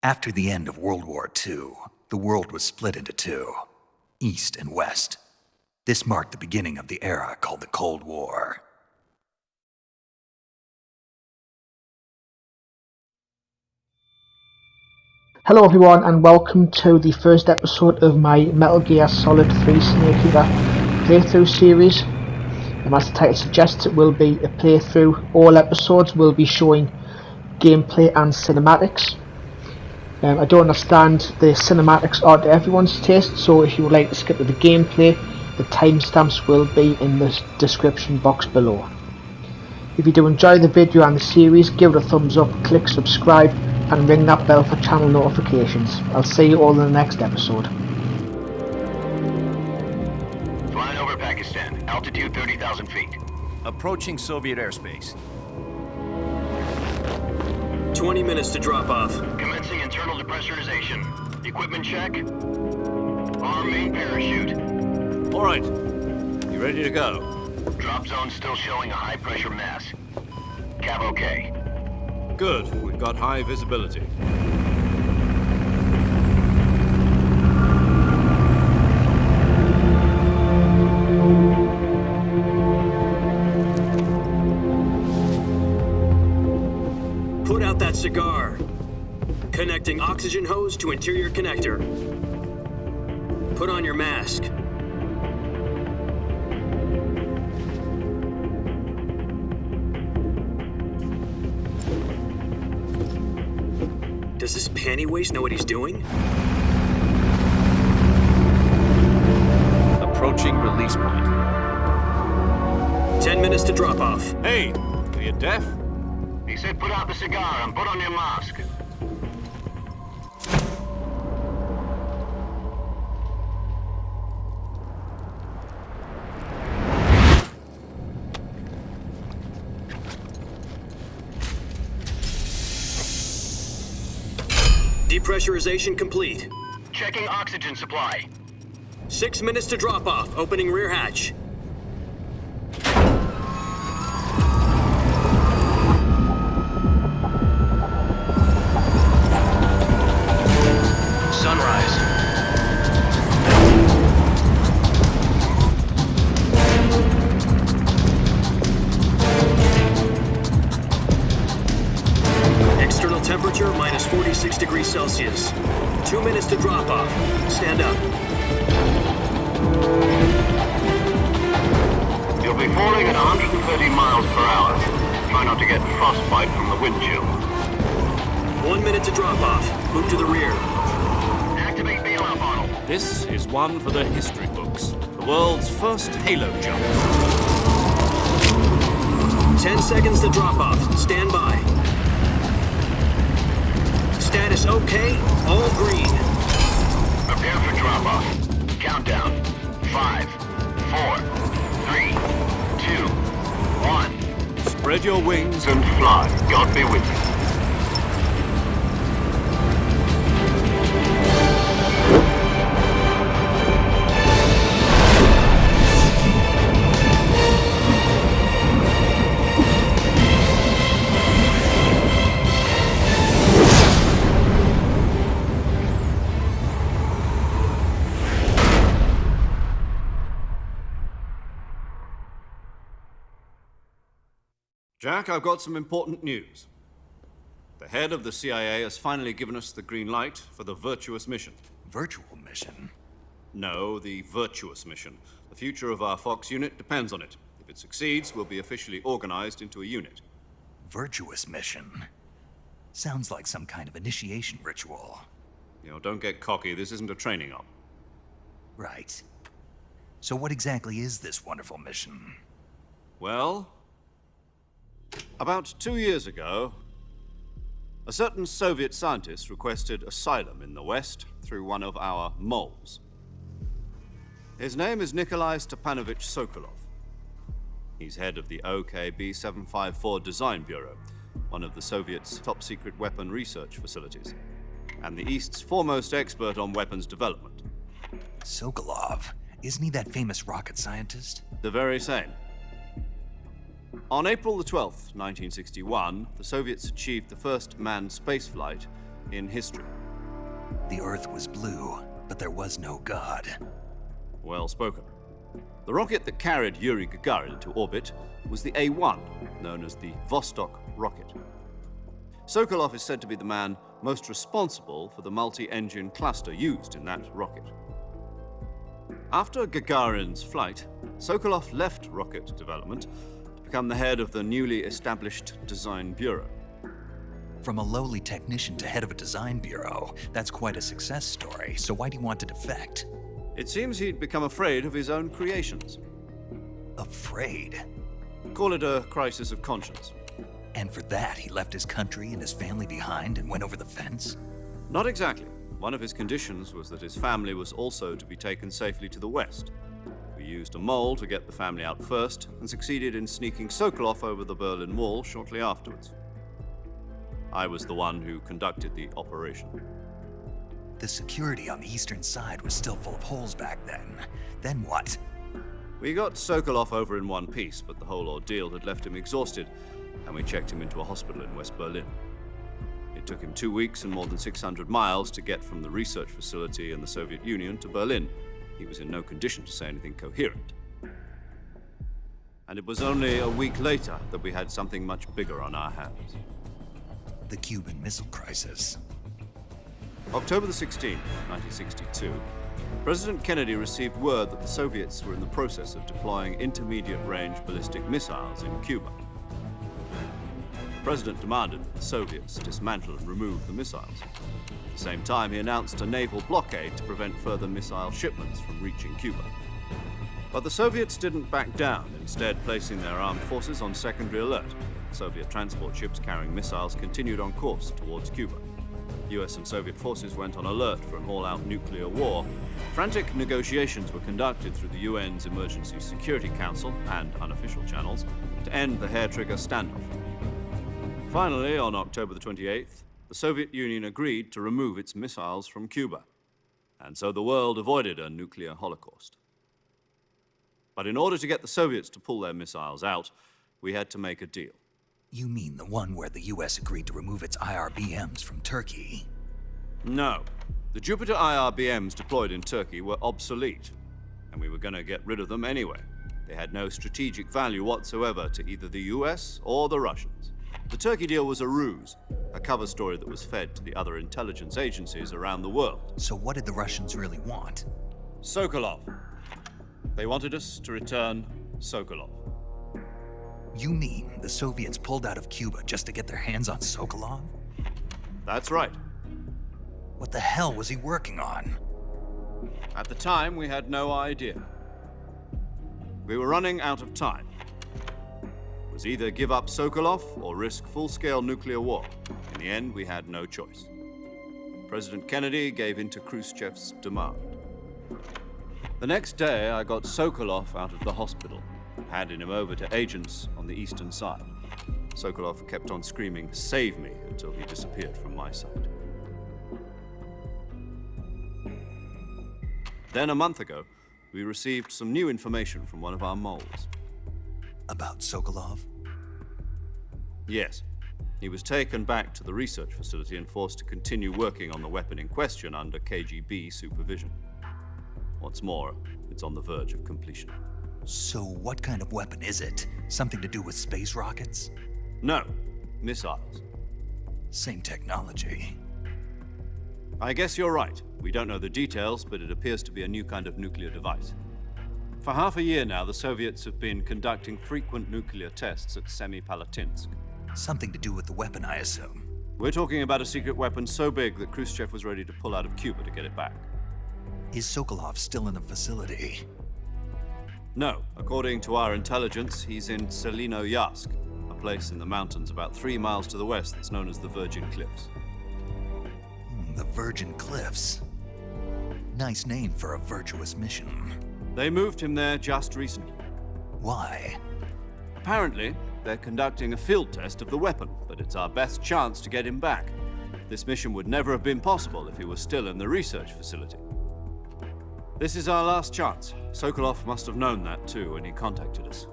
After the end of World War II, the world was split into two, East and West. This marked the beginning of the era called the Cold War. Hello everyone and welcome to the first episode of my Metal Gear Solid 3 Snake Eater playthrough series. As the title suggests, it will be a playthrough. All episodes will be showing gameplay and cinematics. I don't understand the cinematics are to everyone's taste, so if you would like to skip to the gameplay, the timestamps will be in the description box below. If you do enjoy the video and the series, give it a thumbs up, click subscribe and ring that bell for channel notifications. I'll see you all in the next episode. Flying over Pakistan, altitude 30,000 feet. Approaching Soviet airspace. 20 minutes to drop off. Commencing internal depressurization. Equipment check. Arm main parachute. All right. You ready to go? Drop zone still showing a high pressure mass. Cav okay. Good. We've got high visibility. Put out that cigar. Connecting oxygen hose to interior connector. Put on your mask. Does this panty waste know what he's doing? Approaching release point. 10 minutes to drop off. Hey, are you deaf? He said put out the cigar and put on your mask. Depressurization complete. Checking oxygen supply. 6 minutes to drop off. Opening rear hatch. Sunrise. External temperature minus 46 degrees Celsius. 2 minutes to drop off. Stand up. You'll be falling at 130 miles per hour. Try not to get frostbite from the wind chill. 1 minute to drop off. Move to the rear. Activate bailout model. This is one for the history books. The world's first halo jump. 10 seconds to drop off. Stand by. Status okay. All green. Prepare for drop-off. Countdown. 5, 4, 3, 2, 1. Spread your wings And fly. God be with you. Jack, I've got some important news. The head of the CIA has finally given us the green light for the Virtuous mission. Virtual mission? No, the Virtuous mission. The future of our Fox unit depends on it. If it succeeds, we'll be officially organized into a unit. Virtuous mission? Sounds like some kind of initiation ritual. Don't get cocky. This isn't a training op. Right. So what exactly is this wonderful mission? Well, about 2 years ago, a certain Soviet scientist requested asylum in the West through one of our moles. His name is Nikolai Stepanovich Sokolov. He's head of the OKB 754 Design Bureau, one of the Soviets' top-secret weapon research facilities, and the East's foremost expert on weapons development. Sokolov? Isn't he that famous rocket scientist? The very same. On April the 12th, 1961, the Soviets achieved the first manned spaceflight in history. The Earth was blue, but there was no God. Well spoken. The rocket that carried Yuri Gagarin into orbit was the A-1, known as the Vostok rocket. Sokolov is said to be the man most responsible for the multi-engine cluster used in that rocket. After Gagarin's flight, Sokolov left rocket development to become the head of the newly established Design Bureau. From a lowly technician to head of a design bureau, that's quite a success story, so why do you want to defect? It seems he'd become afraid of his own creations. Afraid? Call it a crisis of conscience. And for that, he left his country and his family behind and went over the fence? Not exactly. One of his conditions was that his family was also to be taken safely to the west. We used a mole to get the family out first and succeeded in sneaking Sokolov over the Berlin Wall shortly afterwards. I was the one who conducted the operation. The security on the eastern side was still full of holes back then. Then what? We got Sokolov over in one piece, but the whole ordeal had left him exhausted, and we checked him into a hospital in West Berlin. It took him 2 weeks and more than 600 miles to get from the research facility in the Soviet Union to Berlin. He was in no condition to say anything coherent. And it was only a week later that we had something much bigger on our hands. The Cuban Missile Crisis. October the 16th, 1962, President Kennedy received word that the Soviets were in the process of deploying intermediate-range ballistic missiles in Cuba. The President demanded that the Soviets dismantle and remove the missiles. At the same time, he announced a naval blockade to prevent further missile shipments from reaching Cuba. But the Soviets didn't back down, instead placing their armed forces on secondary alert. Soviet transport ships carrying missiles continued on course towards Cuba. US and Soviet forces went on alert for an all-out nuclear war. Frantic negotiations were conducted through the UN's Emergency Security Council and unofficial channels to end the hair-trigger standoff. Finally, on October the 28th, the Soviet Union agreed to remove its missiles from Cuba. And so the world avoided a nuclear holocaust. But in order to get the Soviets to pull their missiles out, we had to make a deal. You mean the one where the US agreed to remove its IRBMs from Turkey? No. The Jupiter IRBMs deployed in Turkey were obsolete, and we were going to get rid of them anyway. They had no strategic value whatsoever to either the US or the Russians. The Turkey deal was a ruse, a cover story that was fed to the other intelligence agencies around the world. So what did the Russians really want? Sokolov. They wanted us to return Sokolov. You mean the Soviets pulled out of Cuba just to get their hands on Sokolov? That's right. What the hell was he working on? At the time, we had no idea. We were running out of time. It was either give up Sokolov or risk full-scale nuclear war. In the end, we had no choice. President Kennedy gave in to Khrushchev's demand. The next day, I got Sokolov out of the hospital, handing him over to agents on the eastern side. Sokolov kept on screaming, "Save me," until he disappeared from my sight. Then a month ago, we received some new information from one of our moles. About Sokolov? Yes. He was taken back to the research facility and forced to continue working on the weapon in question under KGB supervision. What's more, it's on the verge of completion. So what kind of weapon is it? Something to do with space rockets? No, missiles. Same technology. I guess you're right. We don't know the details, but it appears to be a new kind of nuclear device. For half a year now, the Soviets have been conducting frequent nuclear tests at Semipalatinsk. Something to do with the weapon, I assume. We're talking about a secret weapon so big that Khrushchev was ready to pull out of Cuba to get it back. Is Sokolov still in the facility? No. According to our intelligence, he's in Selino-Yarsk, a place in the mountains about 3 miles to the west that's known as the Virgin Cliffs. The Virgin Cliffs. Nice name for a virtuous mission. They moved him there just recently. Why? Apparently, they're conducting a field test of the weapon, but it's our best chance to get him back. This mission would never have been possible if he was still in the research facility. This is our last chance. Sokolov must have known that too when he contacted us.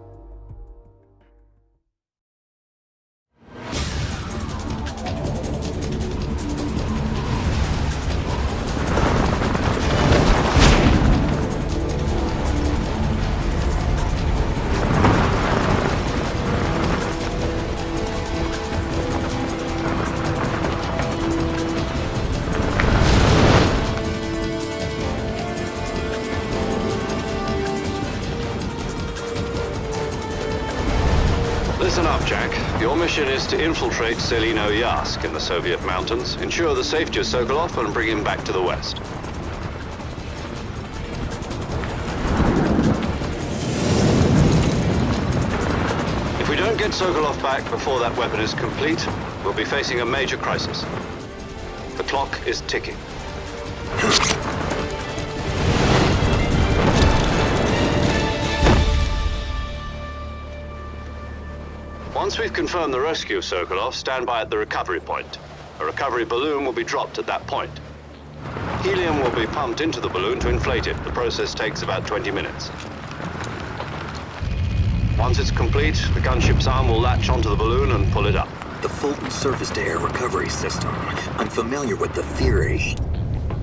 mission is to infiltrate Selino-Yask in the Soviet mountains, ensure the safety of Sokolov, and bring him back to the West. If we don't get Sokolov back before that weapon is complete, we'll be facing a major crisis. The clock is ticking. Once we've confirmed the rescue of Sokolov, stand by at the recovery point. A recovery balloon will be dropped at that point. Helium will be pumped into the balloon to inflate it. The process takes about 20 minutes. Once it's complete, the gunship's arm will latch onto the balloon and pull it up. The Fulton surface-to-air recovery system. I'm familiar with the theory.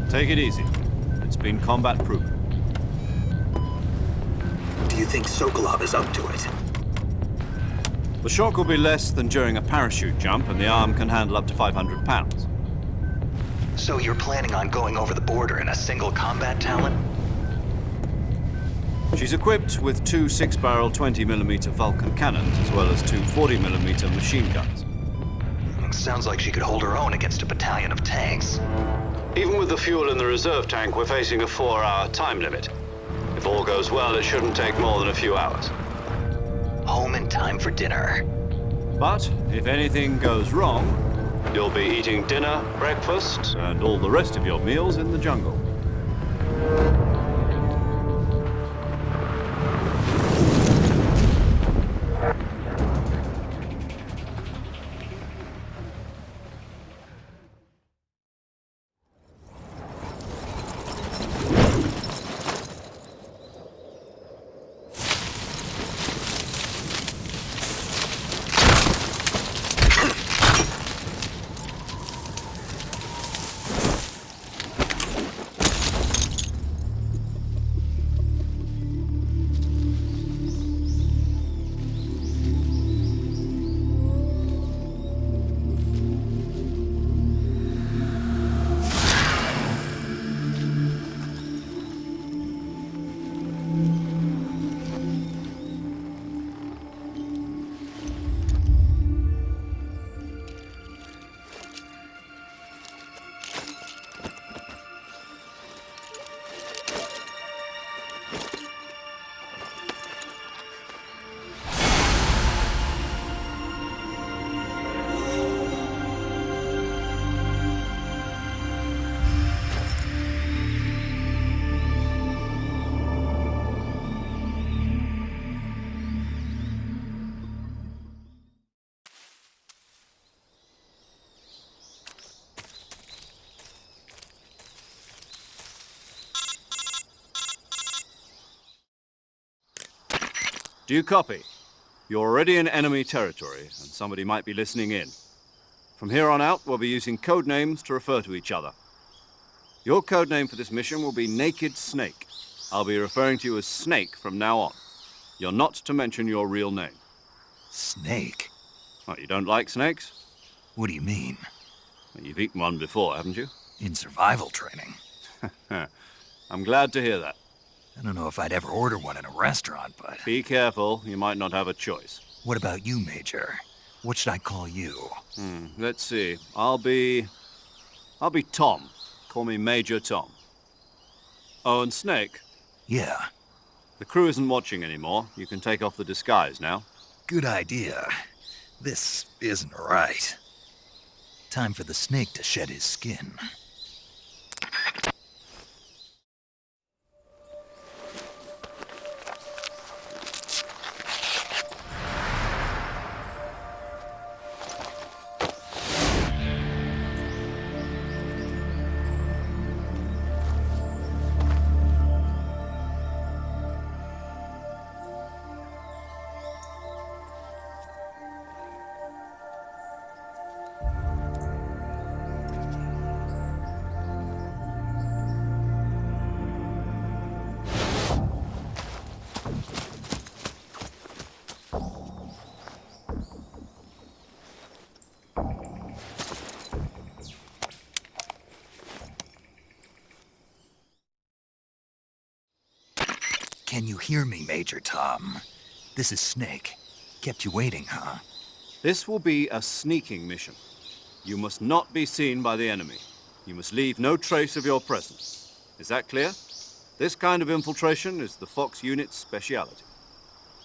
Take it easy. It's been combat-proven. Do you think Sokolov is up to it? The shock will be less than during a parachute jump, and the arm can handle up to 500 pounds. So you're planning on going over the border in a single combat Talon? She's equipped with two 6-barrel 20mm Vulcan cannons, as well as two 40mm machine guns. Sounds like she could hold her own against a battalion of tanks. Even with the fuel in the reserve tank, we're facing a 4-hour time limit. If all goes well, it shouldn't take more than a few hours. Home in time for dinner. But if anything goes wrong, you'll be eating dinner, breakfast, and all the rest of your meals in the jungle. Do you copy? You're already in enemy territory, and somebody might be listening in. From here on out, we'll be using code names to refer to each other. Your code name for this mission will be Naked Snake. I'll be referring to you as Snake from now on. You're not to mention your real name. Snake? What, you don't like snakes? What do you mean? Well, you've eaten one before, haven't you? In survival training. I'm glad to hear that. I don't know if I'd ever order one in a restaurant, but... Be careful, you might not have a choice. What about you, Major? What should I call you? Let's see. I'll be Tom. Call me Major Tom. Oh, and Snake? Yeah. The crew isn't watching anymore. You can take off the disguise now. Good idea. This isn't right. Time for the snake to shed his skin. Can you hear me, Major Tom? This is Snake. Kept you waiting, huh? This will be a sneaking mission. You must not be seen by the enemy. You must leave no trace of your presence. Is that clear? This kind of infiltration is the Fox unit's speciality.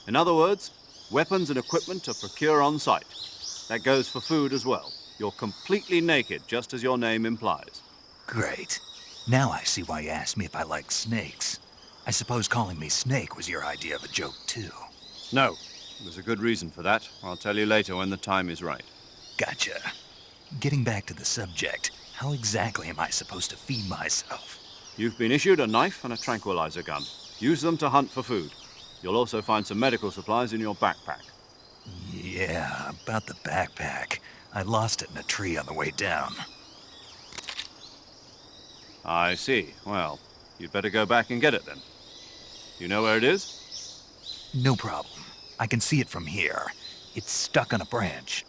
In other words, weapons and equipment are procured on site. That goes for food as well. You're completely naked, just as your name implies. Great. Now I see why you asked me if I like snakes. I suppose calling me Snake was your idea of a joke, too. No, there's a good reason for that. I'll tell you later when the time is right. Gotcha. Getting back to the subject, how exactly am I supposed to feed myself? You've been issued a knife and a tranquilizer gun. Use them to hunt for food. You'll also find some medical supplies in your backpack. Yeah, about the backpack. I lost it in a tree on the way down. I see. Well, you'd better go back and get it then. You know where it is? No problem. I can see it from here. It's stuck on a branch.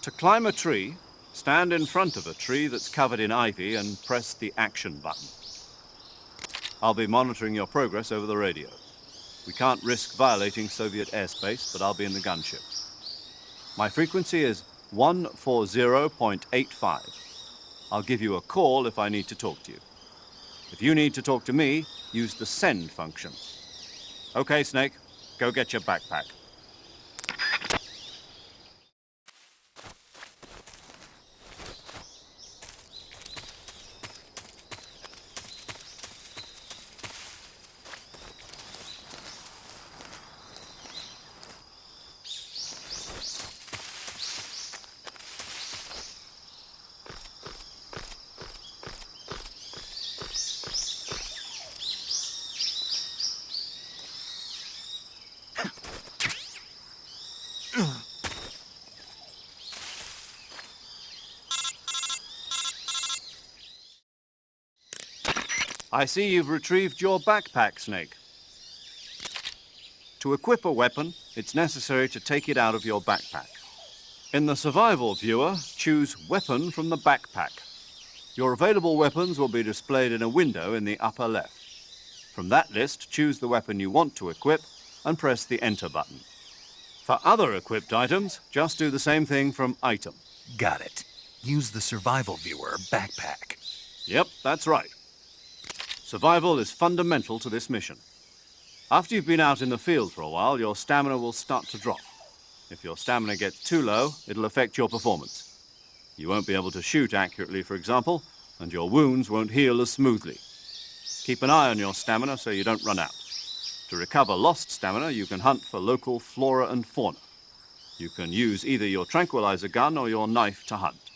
To climb a tree, stand in front of a tree that's covered in ivy and press the action button. I'll be monitoring your progress over the radio. We can't risk violating Soviet airspace, but I'll be in the gunship. My frequency is 140.85. I'll give you a call if I need to talk to you. If you need to talk to me, use the send function. Okay, Snake, go get your backpack. I see you've retrieved your backpack, Snake. To equip a weapon, it's necessary to take it out of your backpack. In the survival viewer, choose Weapon from the backpack. Your available weapons will be displayed in a window in the upper left. From that list, choose the weapon you want to equip and press the Enter button. For other equipped items, just do the same thing from Item. Got it. Use the survival viewer backpack. Yep, that's right. Survival is fundamental to this mission. After you've been out in the field for a while, your stamina will start to drop. If your stamina gets too low, it'll affect your performance. You won't be able to shoot accurately, for example, and your wounds won't heal as smoothly. Keep an eye on your stamina so you don't run out. To recover lost stamina, you can hunt for local flora and fauna. You can use either your tranquilizer gun or your knife to hunt.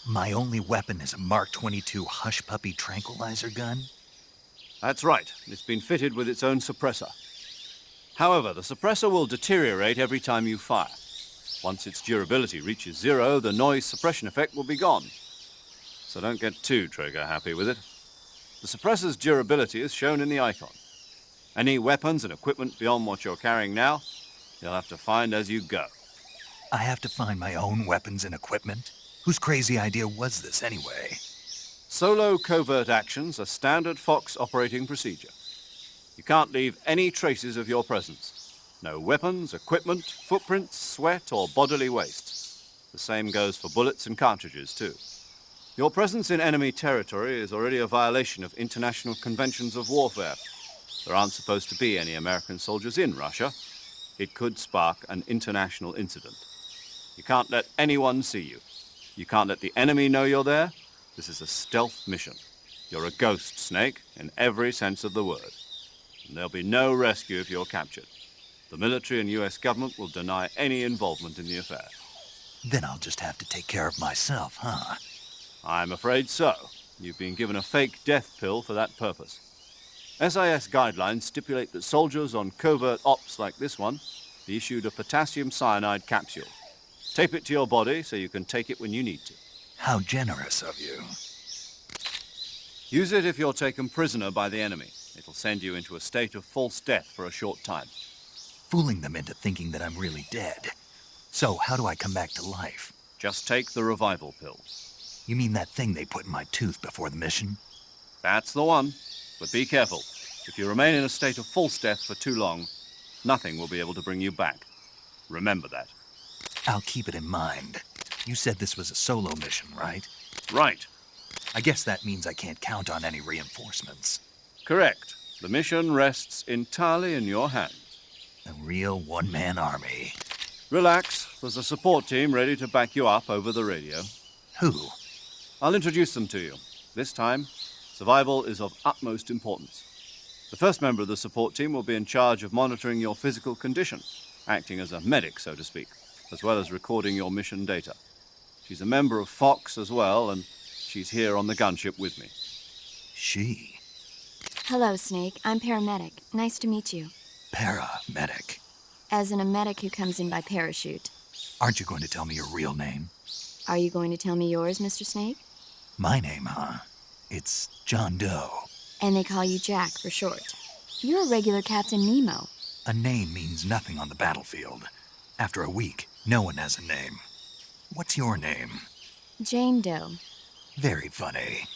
My only weapon is a Mark 22 Hush Puppy tranquilizer gun? That's right. It's been fitted with its own suppressor. However, the suppressor will deteriorate every time you fire. Once its durability reaches 0, the noise suppression effect will be gone. So don't get too trigger-happy with it. The suppressor's durability is shown in the icon. Any weapons and equipment beyond what you're carrying now, you'll have to find as you go. I have to find my own weapons and equipment? Whose crazy idea was this, anyway? Solo covert actions are standard Fox operating procedure. You can't leave any traces of your presence. No weapons, equipment, footprints, sweat, or bodily waste. The same goes for bullets and cartridges, too. Your presence in enemy territory is already a violation of international conventions of warfare. There aren't supposed to be any American soldiers in Russia. It could spark an international incident. You can't let anyone see you. You can't let the enemy know you're there. This is a stealth mission. You're a ghost, Snake, in every sense of the word. And there'll be no rescue if you're captured. The military and US government will deny any involvement in the affair. Then I'll just have to take care of myself, huh? I'm afraid so. You've been given a fake death pill for that purpose. SIS guidelines stipulate that soldiers on covert ops like this one be issued a potassium cyanide capsule. Tape it to your body so you can take it when you need to. How generous of you. Use it if you're taken prisoner by the enemy. It'll send you into a state of false death for a short time. Fooling them into thinking that I'm really dead. So, how do I come back to life? Just take the revival pill. You mean that thing they put in my tooth before the mission? That's the one. But be careful. If you remain in a state of false death for too long, nothing will be able to bring you back. Remember that. I'll keep it in mind. You said this was a solo mission, right? Right. I guess that means I can't count on any reinforcements. Correct. The mission rests entirely in your hands. A real one-man army. Relax. There's a support team ready to back you up over the radio. Who? I'll introduce them to you. This time, survival is of utmost importance. The first member of the support team will be in charge of monitoring your physical condition, acting as a medic, so to speak, as well as recording your mission data. She's a member of Fox as well, and she's here on the gunship with me. She? Hello, Snake. I'm paramedic. Nice to meet you. Paramedic. As in a medic who comes in by parachute. Aren't you going to tell me your real name? Are you going to tell me yours, Mr. Snake? My name, huh? It's John Doe. And they call you Jack for short. You're a regular Captain Nemo. A name means nothing on the battlefield. After a week, no one has a name. What's your name? Jane Doe. Very funny.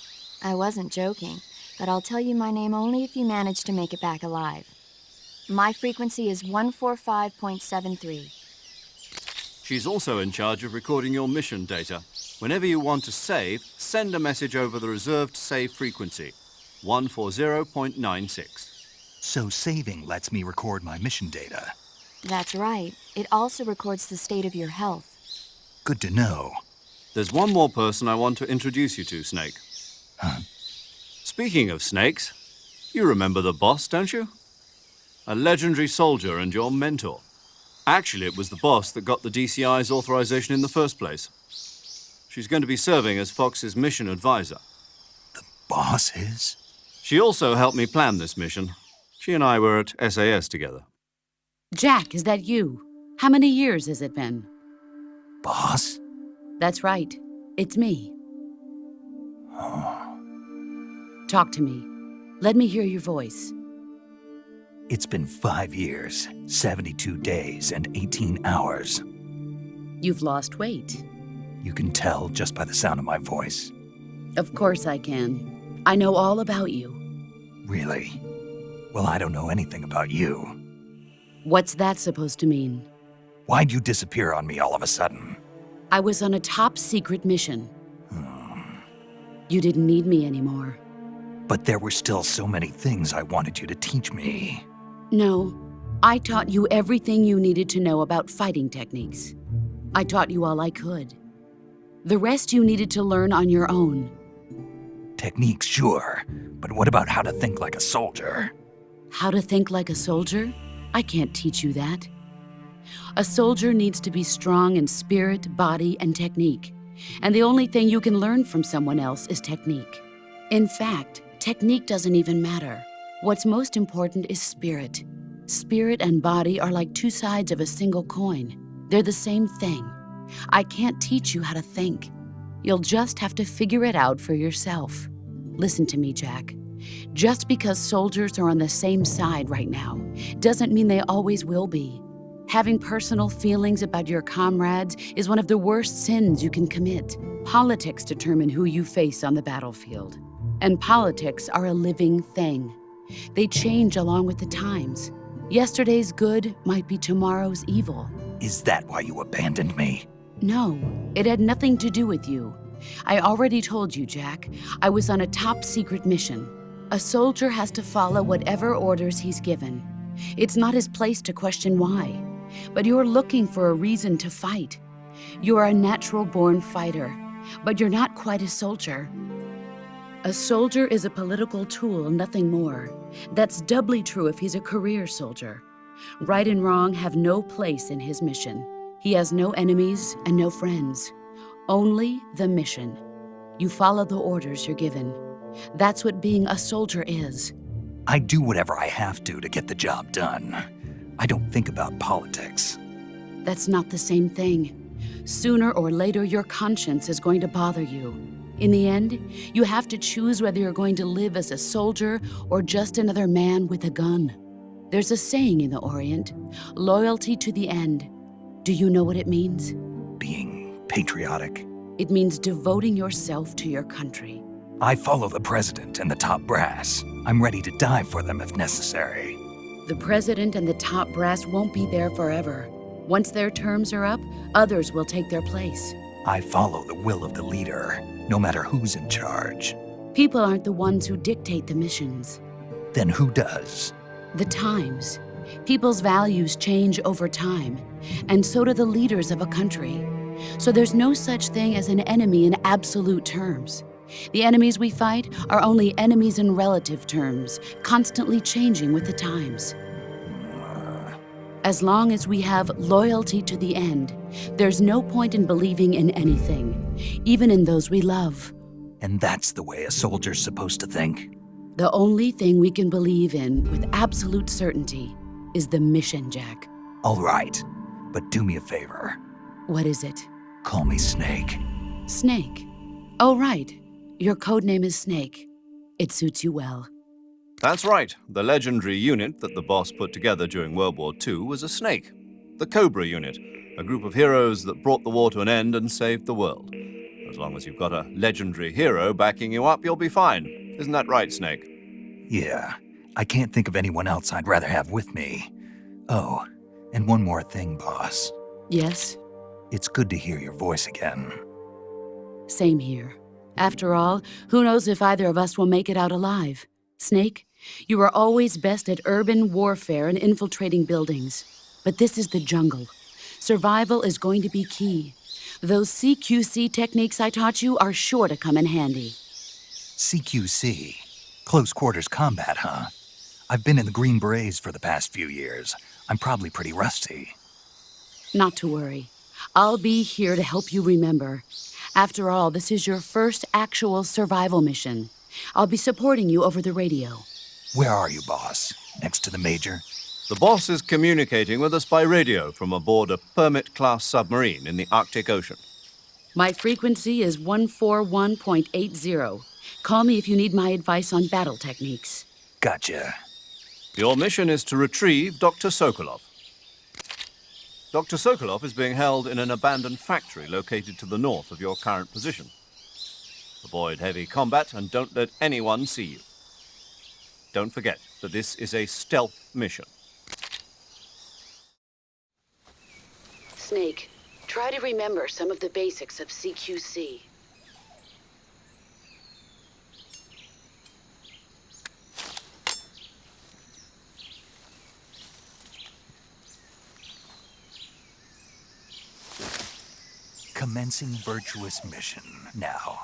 I wasn't joking, but I'll tell you my name only if you manage to make it back alive. My frequency is 145.73. She's also in charge of recording your mission data. Whenever you want to save, send a message over the reserved save frequency, 140.96. So saving lets me record my mission data. That's right. It also records the state of your health. Good to know. There's one more person I want to introduce you to, Snake. Huh? Speaking of snakes, you remember the boss, don't you? A legendary soldier and your mentor. Actually, it was the boss that got the DCI's authorization in the first place. She's going to be serving as Fox's mission advisor. The boss is? She also helped me plan this mission. She and I were at SAS together. Jack, is that you? How many years has it been? Boss? That's right. It's me. Oh. Talk to me. Let me hear your voice. It's been 5 years, 72 days, and 18 hours. You've lost weight. You can tell just by the sound of my voice. Of course I can. I know all about you. Really? Well, I don't know anything about you. What's that supposed to mean? Why'd you disappear on me all of a sudden? I was on a top-secret mission. You didn't need me anymore. But there were still so many things I wanted you to teach me. No, I taught you everything you needed to know about fighting techniques. I taught you all I could. The rest you needed to learn on your own. Techniques, sure. But what about how to think like a soldier? How to think like a soldier? I can't teach you that. A soldier needs to be strong in spirit, body, and technique. And the only thing you can learn from someone else is technique. In fact, technique doesn't even matter. What's most important is spirit. Spirit and body are like two sides of a single coin. They're the same thing. I can't teach you how to think. You'll just have to figure it out for yourself. Listen to me, Jack. Just because soldiers are on the same side right now doesn't mean they always will be. Having personal feelings about your comrades is one of the worst sins you can commit. Politics determine who you face on the battlefield. And politics are a living thing. They change along with the times. Yesterday's good might be tomorrow's evil. Is that why you abandoned me? No, it had nothing to do with you. I already told you, Jack. I was on a top-secret mission. A soldier has to follow whatever orders he's given. It's not his place to question why. But you're looking for a reason to fight. You're a natural-born fighter, but you're not quite a soldier. A soldier is a political tool, nothing more. That's doubly true if he's a career soldier. Right and wrong have no place in his mission. He has no enemies and no friends. Only the mission. You follow the orders you're given. That's what being a soldier is. I do whatever I have to get the job done. I don't think about politics. That's not the same thing. Sooner or later, your conscience is going to bother you. In the end, you have to choose whether you're going to live as a soldier or just another man with a gun. There's a saying in the Orient, loyalty to the end. Do you know what it means? Being patriotic. It means devoting yourself to your country. I follow the president and the top brass. I'm ready to die for them if necessary. The president and the top brass won't be there forever. Once their terms are up, others will take their place. I follow the will of the leader, no matter who's in charge. People aren't the ones who dictate the missions. Then who does? The times. People's values change over time, and so do the leaders of a country. So there's no such thing as an enemy in absolute terms. The enemies we fight are only enemies in relative terms, constantly changing with the times. As long as we have loyalty to the end, there's no point in believing in anything, even in those we love. And that's the way a soldier's supposed to think? The only thing we can believe in with absolute certainty is the mission, Jack. All right, but do me a favor. What is it? Call me Snake. Snake. Oh, right. Your codename is Snake. It suits you well. That's right. The legendary unit that the boss put together during World War II was a snake. The Cobra unit, a group of heroes that brought the war to an end and saved the world. As long as you've got a legendary hero backing you up, you'll be fine. Isn't that right, Snake? Yeah, I can't think of anyone else I'd rather have with me. Oh, and one more thing, boss. Yes? It's good to hear your voice again. Same here. After all, who knows if either of us will make it out alive? Snake, you are always best at urban warfare and infiltrating buildings. But this is the jungle. Survival is going to be key. Those CQC techniques I taught you are sure to come in handy. CQC? Close quarters combat, huh? I've been in the Green Berets for the past few years. I'm probably pretty rusty. Not to worry. I'll be here to help you remember. After all, this is your first actual survival mission. I'll be supporting you over the radio. Where are you, boss? Next to the Major? The boss is communicating with us by radio from aboard a Permit-class submarine in the Arctic Ocean. My frequency is 141.80. Call me if you need my advice on battle techniques. Gotcha. Your mission is to retrieve Dr. Sokolov. Dr. Sokolov is being held in an abandoned factory located to the north of your current position. Avoid heavy combat and don't let anyone see you. Don't forget that this is a stealth mission. Snake, try to remember some of the basics of CQC. Commencing Virtuous mission now.